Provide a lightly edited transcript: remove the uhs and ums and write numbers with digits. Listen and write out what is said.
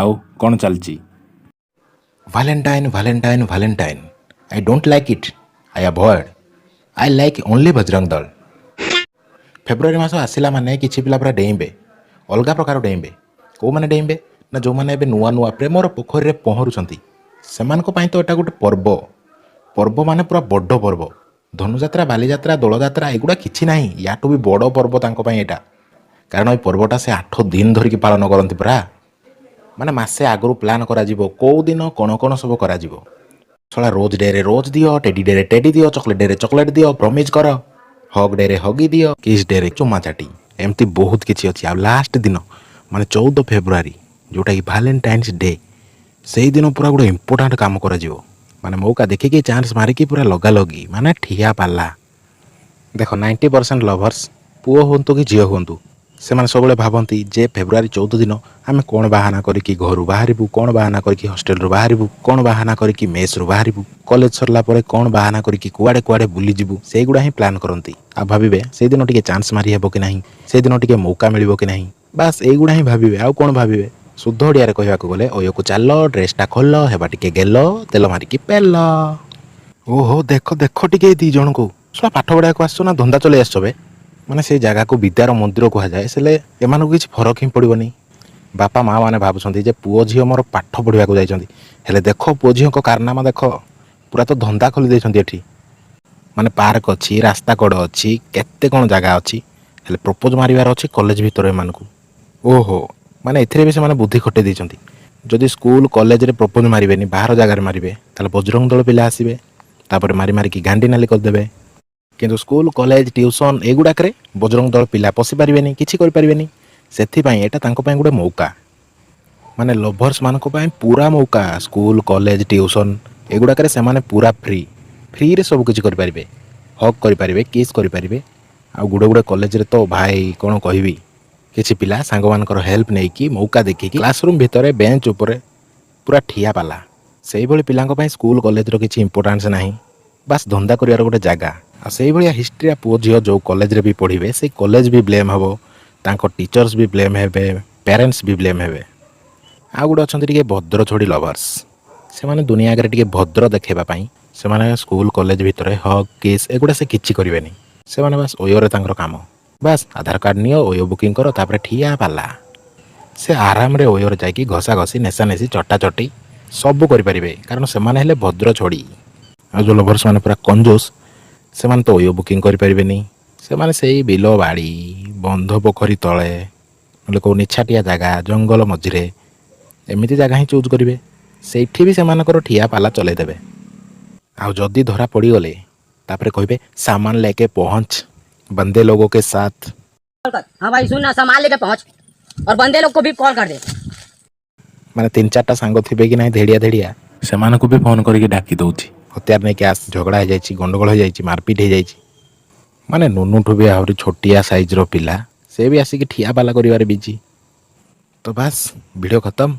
ଆଉ କ'ଣ ଚାଲିଛି? Valentine, Valentine, Valentine. I don't like it. I avoid. I like only Bajrang ଦଳ। ଫେବୃଆରୀ ମାସ ଆସିଲା ମାନେ କିଛି ପିଲା ପୁରା ଡେଇଁବେ, ଅଲଗା ପ୍ରକାର ଡେଇଁବେ। କେଉଁମାନେ ଡେଇଁବେ ନା ଯେଉଁମାନେ ଏବେ ନୂଆ ନୂଆ ପ୍ରେମର ପୋଖରୀରେ ପହଁରୁଛନ୍ତି ସେମାନଙ୍କ ପାଇଁ ତ ଏଇଟା ଗୋଟେ ପର୍ବ। ପର୍ବ ମାନେ ପୁରା ବଡ଼ ପର୍ବ। ଧନୁଯାତ୍ରା, ବାଲିଯାତ୍ରା, ଦୋଳଯାତ୍ରା ଏଗୁଡ଼ା କିଛି ନାହିଁ। ୟାଠୁ ବି ବଡ଼ ପର୍ବ ତାଙ୍କ ପାଇଁ ଏଇଟା। କାରଣ ଏଇ ପର୍ବଟା ସେ 8 ଦିନ ଧରିକି ପାଳନ କରନ୍ତି ପୁରା। ମାନେ ମାସେ ଆଗରୁ ପ୍ଲାନ୍ କରାଯିବ କେଉଁ ଦିନ କ'ଣ କ'ଣ ସବୁ କରାଯିବ। ଶଳା ରୋଜ୍ ଡେରେ ରୋଜ୍ ଦିଅ, ଟେଡି ଡେରେ ଟେଡି ଦିଅ, ଚକୋଲେଟ୍ ଡେରେ ଚକୋଲେଟ୍ ଦିଅ, ପ୍ରମିଜ୍ କର, ହଗ୍ ଡେରେ ହଗି ଦିଅ, କିସ୍ ଡେରେ ଚୁମା ଚାଟି, ଏମିତି ବହୁତ କିଛି ଅଛି। ଆଉ ଲାଷ୍ଟ ଦିନ ମାନେ 14 ଫେବୃଆରୀ ଯେଉଁଟାକି ଭାଲେଣ୍ଟାଇନ୍ସ ଡେ, ସେଇଦିନ ପୁରା ଗୋଟେ ଇମ୍ପୋର୍ଟାଣ୍ଟ କାମ କରାଯିବ। ମାନେ ମୌକା ଦେଖିକି ଚାନ୍ସ ମାରିକି ପୁରା ଲଗାଲଗି ମାନେ ଠିଆ ପାଲା। ଦେଖ 90% ଲଭର୍ସ ପୁଅ ହୁଅନ୍ତୁ କି ଝିଅ ହୁଅନ୍ତୁ ସେମାନେ ସବୁବେଳେ ଭାବନ୍ତି ଯେ ଫେବୃଆରୀ 14 ଦିନ ଆମେ କ'ଣ ବାହାନା କରିକି ଘରୁ ବାହାରିବୁ, କ'ଣ ବାହାନା କରିକି ହଷ୍ଟେଲରୁ ବାହାରିବୁ, କ'ଣ ବାହାନା କରିକି ମେସ୍ରୁ ବାହାରିବୁ, କଲେଜ ସରିଲା ପରେ କ'ଣ ବାହାନା କରିକି କୁଆଡ଼େ କୁଆଡ଼େ ବୁଲିଯିବୁ, ସେଇଗୁଡ଼ା ହିଁ ପ୍ଲାନ୍ କରନ୍ତି। ଆଉ ଭାବିବେ ସେଇଦିନ ଟିକେ ଚାନ୍ସ ମାରି ହେବ କି ନାହିଁ, ସେଇଦିନ ଟିକେ ମୌକା ମିଳିବ କି ନାହିଁ, ବାସ୍ ଏଇଗୁଡ଼ା ହିଁ ଭାବିବେ। ଆଉ କ'ଣ ଭାବିବେ? ଶୁଦ୍ଧ ଓଡ଼ିଆରେ କହିବାକୁ ଗଲେ ଅୟକୁ ଚାଲ, ଡ୍ରେସ୍ଟା ଖୋଲ, ହେବା ଟିକେ ଗେଲ, ତେଲ ମାରିକି ପେଲ। ଓହୋ ଦେଖ ଦେଖ ଟିକେ ଏଇ 2 ଜଣଙ୍କୁ ଶଳା ପାଠ ପଢ଼ିବାକୁ ଆସିଛ ନା ଧନ୍ଦା ଚଲେଇ ଆସିଛ ବେ? ମାନେ ସେଇ ଜାଗାକୁ ବିଦ୍ୟାର ମନ୍ଦିର କୁହାଯାଏ, ହେଲେ ଏମାନଙ୍କୁ କିଛି ଫରକ ହିଁ ପଡ଼ିବନି। ବାପା ମାଆ ମାନେ ଭାବୁଛନ୍ତି ଯେ ପୁଅ ଝିଅ ମୋର ପାଠ ପଢ଼ିବାକୁ ଯାଇଛନ୍ତି, ହେଲେ ଦେଖ ପୁଅ ଝିଅଙ୍କ କାରନାମା ଦେଖ, ପୁରା ତ ଧନ୍ଦା ଖୋଲି ଦେଇଛନ୍ତି ଏଠି। ମାନେ ପାର୍କ ଅଛି, ରାସ୍ତା କଡ଼ ଅଛି, କେତେ କ'ଣ ଜାଗା ଅଛି, ହେଲେ ପ୍ରପୋଜ ମାରିବାର ଅଛି କଲେଜ ଭିତରେ ଏମାନଙ୍କୁ। ଓହୋ ମାନେ ଏଥିରେ ବି ସେମାନେ ବୁଦ୍ଧି ଖଟେଇ ଦେଇଛନ୍ତି। ଯଦି ସ୍କୁଲ କଲେଜରେ ପ୍ରପୋଜ ମାରିବେନି, ବାହାର ଜାଗାରେ ମାରିବେ, ତାହେଲେ ବଜରଙ୍ଗ ଦଳ ପିଲା ଆସିବେ, ତାପରେ ମାରି ମାରିକି ଗାଣ୍ଡି ନାଲି କରିଦେବେ। କିନ୍ତୁ ସ୍କୁଲ କଲେଜ ଟ୍ୟୁସନ୍ ଏଗୁଡ଼ାକରେ ବଜରଙ୍ଗ ଦଳ ପିଲା ପଶି ପାରିବେନି, କିଛି କରିପାରିବେନି। ସେଥିପାଇଁ ଏଇଟା ତାଙ୍କ ପାଇଁ ଗୋଟେ ମୌକା, ମାନେ ଲଭର୍ସ ମାନଙ୍କ ପାଇଁ ପୁରା ମୌକା। ସ୍କୁଲ କଲେଜ ଟ୍ୟୁସନ୍ ଏଗୁଡ଼ାକରେ ସେମାନେ ପୁରା ଫ୍ରିରେ ସବୁ କିଛି କରିପାରିବେ। ହକ୍ କରିପାରିବେ, କିସ୍ କରିପାରିବେ। ଆଉ ଗୁଡ଼େ କଲେଜରେ ତ ଭାଇ କ'ଣ କହିବି, କିଛି ପିଲା ସାଙ୍ଗମାନଙ୍କର ହେଲ୍ପ ନେଇକି ମୌକା ଦେଖିକି କ୍ଲାସରୁମ୍ ଭିତରେ ବେଞ୍ଚ ଉପରେ ପୁରା ଠିଆ ପାଲା। ସେଇଭଳି ପିଲାଙ୍କ ପାଇଁ ସ୍କୁଲ କଲେଜର କିଛି ଇମ୍ପୋର୍ଟାନ୍ସ ନାହିଁ, ବାସ୍ ଧନ୍ଦା କରିବାର ଗୋଟେ ଜାଗା। ଆଉ ସେଇଭଳିଆ ହିଷ୍ଟ୍ରିଆ ପୁଅ ଝିଅ ଯେଉଁ କଲେଜରେ ବି ପଢ଼ିବେ ସେଇ କଲେଜ ବି ବ୍ଲେମ୍ ହେବ, ତାଙ୍କ ଟିଚର୍ସ ବି ବ୍ଲେମ୍ ହେବେ, ପ୍ୟାରେଣ୍ଟସ୍ ବି ବ୍ଲେମ୍ ହେବେ। ଆଉ ଗୋଟେ ଅଛନ୍ତି ଟିକେ ଭଦ୍ର ଛୋଡ଼ି ଲଭର୍ସ, ସେମାନେ ଦୁନିଆ ଆଗରେ ଟିକେ ଭଦ୍ର ଦେଖାଇବା ପାଇଁ ସେମାନେ ସ୍କୁଲ କଲେଜ ଭିତରେ ହକ୍ କିସ୍ ଏଗୁଡ଼ା ସେ କିଛି କରିବେନି। ସେମାନେ ବାସ୍ ଓୟୋରେ ତାଙ୍କର କାମ। ବାସ୍ ଆଧାର କାର୍ଡ଼ ନିଅ, ଓୟୋ ବୁକିଂ କର, ତାପରେ ଠିଆ ପାଲା। ସେ ଆରାମରେ ଓୟୋରେ ଯାଇକି ଘଷା ଘଷି, ନେଶା ନେଶି, ଚଟା ଚଟି ସବୁ କରିପାରିବେ, କାରଣ ସେମାନେ ହେଲେ ଭଦ୍ର ଛୋଡ଼ି। ଆଉ ଯେଉଁ ଲଭର୍ସ ମାନେ ପୁରା କଞ୍ଜୁସ୍ ସେମାନେ ତ ଓୟୋ ବୁକିଂ କରିପାରିବେନି। ସେମାନେ ସେଇ ବିଲ ବାଡ଼ି, ବନ୍ଧ ପୋଖରୀ ତଳେ, ନହେଲେ କେଉଁ ନିଛାଟିଆ ଜାଗା, ଜଙ୍ଗଲ ମଝିରେ ଏମିତି ଜାଗା ହିଁ ଚୁଜ୍ କରିବେ। ସେଇଠି ବି ସେମାନଙ୍କର ଠିଆ ପାଲା ଚଲେଇ ଦେବେ। ଆଉ ଯଦି ଧରା ପଡ଼ିଗଲେ ତାପରେ କହିବେ ସାମାନ ଲେକେ ପହଞ୍ଚ, ବନ୍ଦେ ଲୋଗୋ କେ ସାଥ। हाँ भाई सुन ना, सामान लेके पहुंच और बंदे लोग को भी कॉल कर दे। ମାନେ 3-4ଟା ସାଙ୍ଗ ଥିବେ କି ନାହିଁ ଧେଡ଼ିଆ ଧେଡ଼ିଆ, ସେମାନଙ୍କୁ ବି ଫୋନ୍ କରିକି ଡାକି ଦେଉଛି। ହତିଆର ନେଇକି ଆସ, ଝଗଡ଼ା ହେଇଯାଇଛି, ଗଣ୍ଡଗୋଳ ହେଇଯାଇଛି, ମାରପିଟ ହେଇଯାଇଛି। ମାନେ ନୁନୁଠୁ ବି ଆହୁରି ଛୋଟିଆ ସାଇଜ୍ର ପିଲା ସେ ବି ଆସିକି ଠିଆ ପାଲା କରିବାରେ ବିଜି। ତ ବାସ୍ ଭିଡ଼ିଓ ଖତମ।